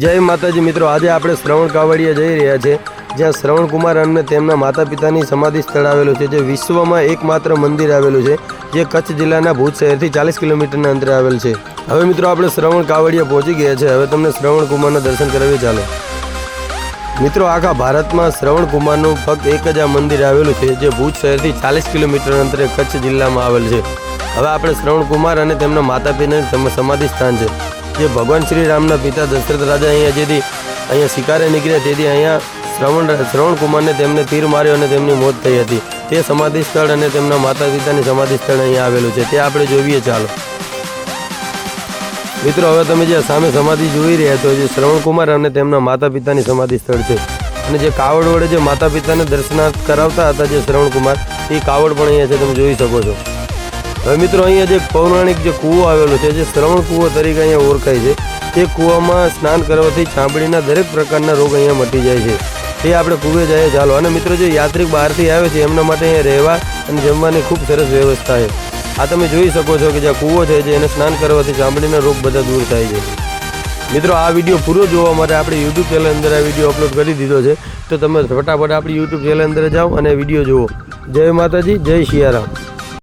जय माताजी मित्रों, आज આપણે શ્રવણ કાવડિયા જઈ રહ્યા છે, જ્યાં શ્રવણ કુમાર અને તેમના માતા પિતાની સમાધિ સ્થળ આવેલું છે, જે વિશ્વમાં એકમાત્ર મંદિર આવેલું છે, જે કચ્છ જિલ્લાના ભુજ શહેરથી 40 કિલોમીટરના અંતરે આવેલ છે। હવે મિત્રો આપણે શ્રવણ કાવડિયા પહોંચી ગયા છે। હવે તમને શ્રવણ કુમારના દર્શન કરાવીએ, ચાલો। મિત્રો આખા ભારતમાં શ્રવણ કુમારનું ફક્ત એક જ આ મંદિર આવેલું છે, જે ભુજ શહેરથી 40 કિલોમીટર અંતરે કચ્છ જિલ્લામાં આવેલ છે। હવે આપણે શ્રવણ કુમાર અને તેમના માતા પિતાનું સમાધિ સ્થાન છે, જે ભગવાન શ્રી રામના પિતા દશરથ રાજા અહીંયા શિકારે નીકળ્યા તેથી અહીંયા શ્રવણ કુમારને તેમને તીર માર્યો અને તેમની મોત થઈ હતી। તે સમાધિ સ્થળ અને તેમના માતા પિતાની સમાધિ સ્થળ અહીંયા આવેલું છે, તે આપણે જોઈએ, ચાલો। મિત્રો હવે તમે જે સામે સમાધિ જોઈ રહ્યા છો, જે શ્રવણ કુમાર અને તેમના માતા પિતાની સમાધિ સ્થળ છે, અને જે કાવડ વડે જે માતા પિતાને દર્શનાર્થ કરાવતા હતા જે શ્રવણ કુમાર, એ કાવડ પણ અહીંયા છે, તમે જોઈ શકો છો। હવે મિત્રો અહીંયા જે પૌરાણિક જે કૂવો આવેલો છે, જે શ્રવણ કૂવો તરીકે અહીંયા ઓળખાય છે, તે કૂવામાં સ્નાન કરવાથી ચામડીના દરેક પ્રકારના રોગ અહીંયા મટી જાય છે, તે આપણે કૂવે જઈએ, ચાલો। અને મિત્રો જે યાત્રિક બહારથી આવે છે એમના માટે અહીંયા રહેવા અને જમવાની ખૂબ સરસ વ્યવસ્થા છે। આ તમે જોઈ શકો છો કે જે કૂવો છે, જે એને સ્નાન કરવાથી ચામડીના રોગ બધા દૂર થાય છે। મિત્રો આ વિડીયો પૂરો જોવા માટે આપણે યુટ્યુબ ચેનલ અંદર આ વિડીયો અપલોડ કરી દીધો છે, તો તમે ફટાફટ આપણી યુટ્યુબ ચેનલ અંદર જાઓ અને વિડીયો જુઓ। જય માતાજી, જય સિયારામ।